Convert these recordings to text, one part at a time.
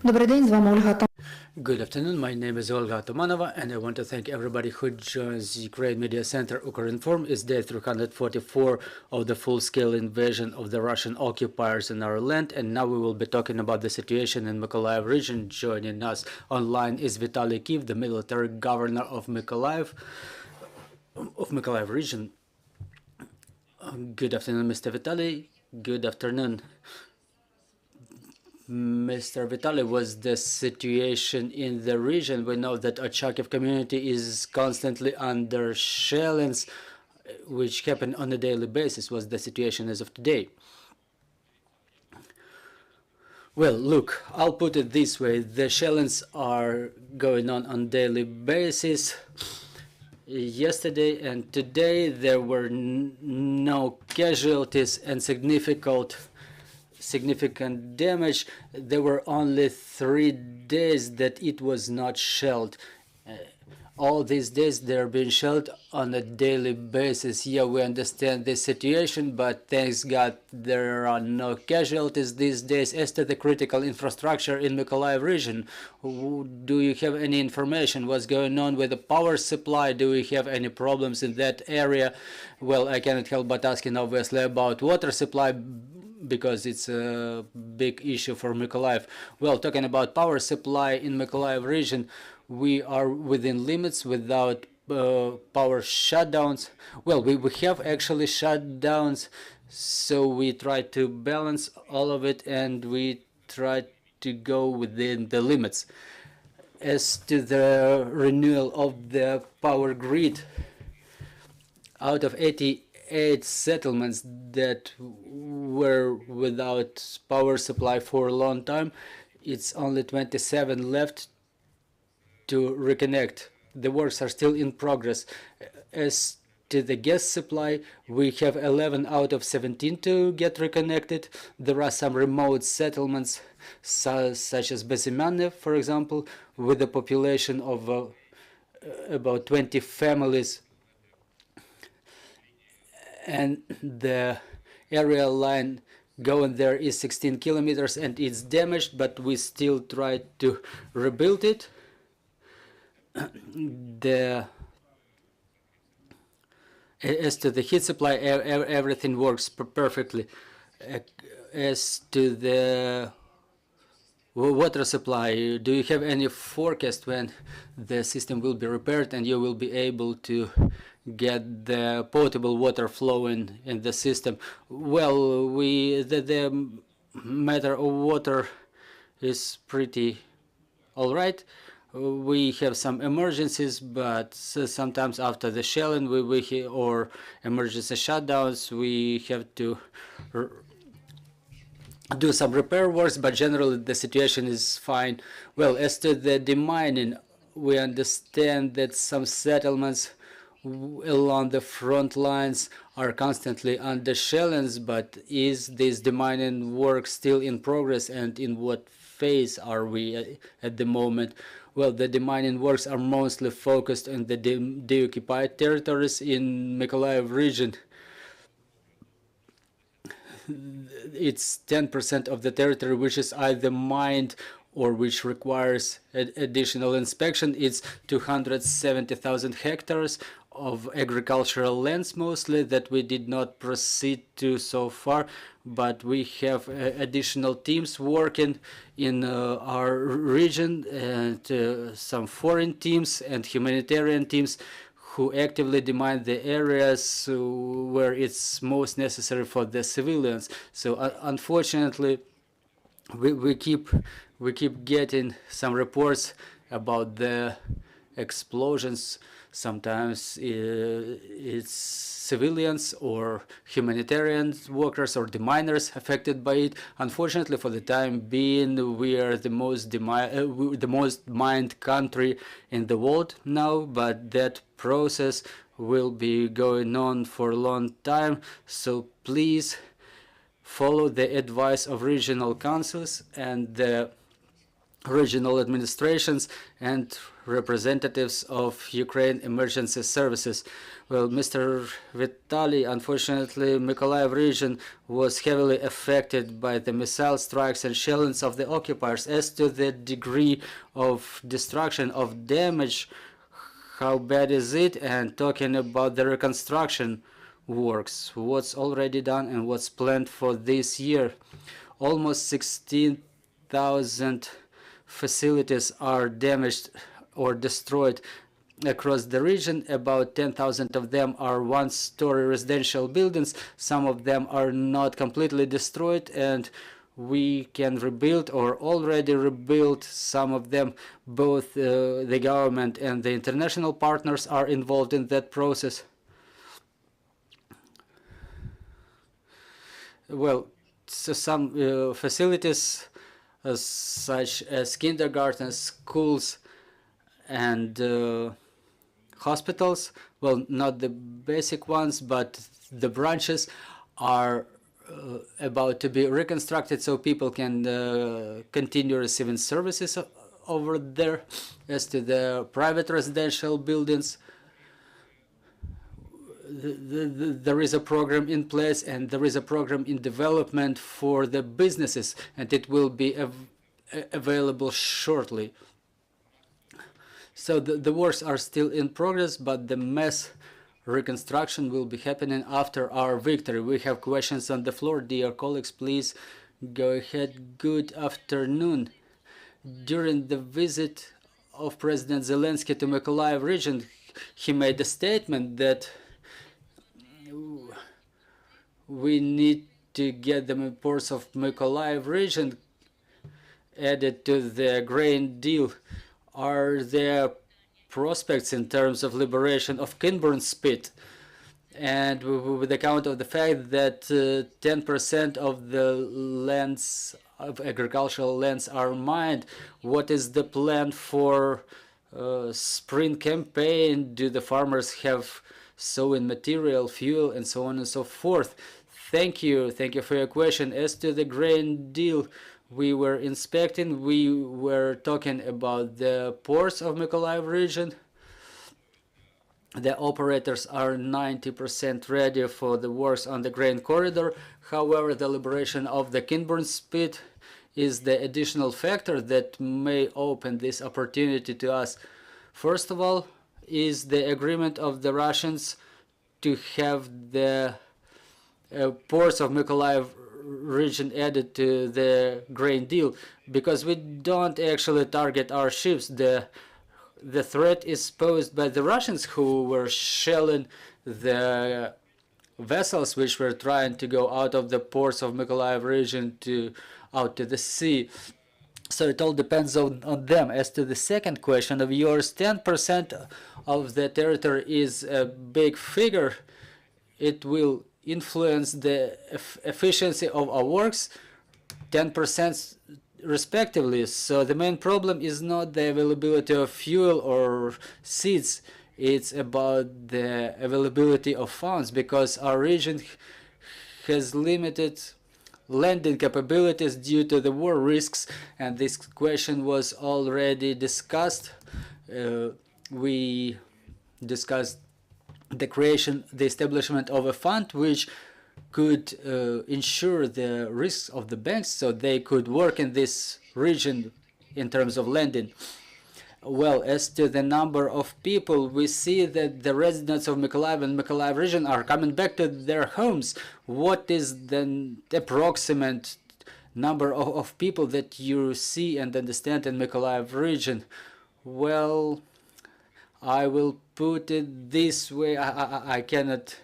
Добрий день, з вами Ольга. Good afternoon, my name is Olga Tomanova, and I want to thank everybody who joins the Ukraine Media Center Ukrinform. It's day 344 of the full-scale invasion of the Russian occupiers in our land, and now we will be talking about the situation in Mykolaiv region. Joining us online is Vitalii Kyiv, the military governor of Mykolaiv region. Good afternoon, Mr. Vitalii. Good afternoon. Mr. Vitalii, was the situation in the region? We know that Ochakiv community is constantly under shellings, which happen on a daily basis. What's the situation as of today? Well, look, I'll put it this way. The shellings are going on daily basis. Yesterday and today there were no casualties and significant damage. There were only 3 days that it was not shelled. All these days they're being shelled on a daily basis. Yeah, we understand the situation, but thanks God there are no casualties these days. As to the critical infrastructure in Mykolaiv region, do you have any information? What's going on with the power supply? Do we have any problems in that area? Well, I cannot help but asking obviously about water supply, because it's a big issue for Mykolaiv. Well, talking about power supply in Mykolaiv region, we are within limits without power shutdowns. Well, we have actually shutdowns, so we try to balance all of it and we try to go within the limits. As to the renewal of the power grid, out of 88 settlements that were without power supply for a long time, it's only 27 left to reconnect. The works are still in progress. As to the gas supply, we have 11 out of 17 to get reconnected. There are some remote settlements, such as Bezimane, for example, with a population of about 20 families, and the area line going there is 16 kilometers and it's damaged, but we still try to rebuild it. As to the heat supply, everything works perfectly. As to the water supply, do you have any forecast when the system will be repaired and you will be able to get the potable water flowing in the system? Well, the matter of water is pretty all right. We have some emergencies, but sometimes after the shelling or emergency shutdowns, we have to do some repair works, but generally the situation is fine. Well, as to the demining, we understand that some settlements along the front lines are constantly under shellings, but is this demining work still in progress, and in what phase are we at the moment? Well, the demining works are mostly focused on the deoccupied territories in Mykolaiv region. It's 10% of the territory which is either mined or which requires additional inspection. It's 270,000 hectares of agricultural lands mostly that we did not proceed to so far, but we have additional teams working in our region, and some foreign teams and humanitarian teams who actively demine the areas where it's most necessary for the civilians. So unfortunately, we keep getting some reports about the explosions. Sometimes it's civilians or humanitarian workers or deminers affected by it. Unfortunately, for the time being, we are the most mined country in the world now, but that process will be going on for a long time. So please follow the advice of regional councils and the regional administrations and representatives of Ukraine emergency services. Well, Mr. Vitalii, unfortunately, Mykolaiv region was heavily affected by the missile strikes and shellings of the occupiers. As to the degree of destruction, of damage, how bad is it? And talking about the reconstruction works, what's already done and what's planned for this year. Almost 16,000 facilities are damaged or destroyed across the region. About 10,000 of them are one-story residential buildings. Some of them are not completely destroyed, and we can rebuild or already rebuild some of them. Both the government and the international partners are involved in that process. Well, so some facilities such as kindergartens, schools, and hospitals, well, not the basic ones, but the branches are about to be reconstructed so people can continue receiving services over there. As to the private residential buildings, there is a program in place, and there is a program in development for the businesses, and it will be available shortly. So the wars are still in progress, but the mass reconstruction will be happening after our victory. We have questions on the floor. Dear colleagues, please go ahead. Good afternoon. During the visit of President Zelensky to Mykolaiv region, he made a statement that we need to get the ports of Mykolaiv region added to the grain deal. Are there prospects in terms of liberation of Kinburn Spit? And with account of the fact that 10% of the lands, of agricultural lands, are mined, what is the plan for spring campaign? Do the farmers have sowing material, fuel, and so on and so forth? Thank you for your question. As to the grain deal we were inspecting, we were talking about the ports of Mykolaiv region. The operators are 90% ready for the works on the grain corridor. However, the liberation of the Kinburn Spit is the additional factor that may open this opportunity to us. First of all, is the agreement of the Russians to have the ports of Mykolaiv region added to the grain deal, because we don't actually target our ships. The threat is posed by the Russians, who were shelling the vessels which were trying to go out of the ports of Mykolaiv region to out to the sea. So it all depends on them. As to the second question of yours, 10% of the territory is a big figure. It will influence the efficiency of our works 10% respectively. So the main problem is not the availability of fuel or seeds, it's about the availability of funds, because our region has limited lending capabilities due to the war risks, and this question was already discussed. We discussed the establishment of a fund which could ensure the risks of the banks so they could work in this region in terms of lending. Well, as to the number of people, we see that the residents of Mykolaiv and Mykolaiv region are coming back to their homes. What is the approximate number of people that you see and understand in Mykolaiv region? Well, I will put it this way. I cannot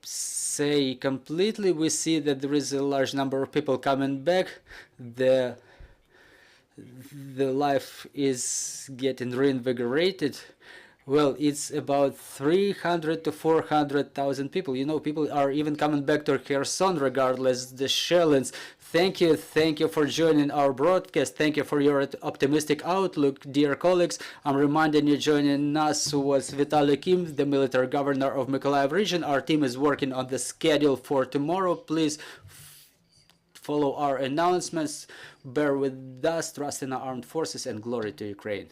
say completely. We see that there is a large number of people coming back. The life is getting reinvigorated. Well, it's about 300 to 400,000 people. You know, people are even coming back to Kherson regardless the shellings. Thank you for joining our broadcast. Thank you for your optimistic outlook, dear colleagues. I'm reminding you, joining us was Vitalii, the military governor of Mykolaiv region. Our team is working on the schedule for tomorrow. Please follow our announcements. Bear with us, trust in our armed forces, and glory to Ukraine.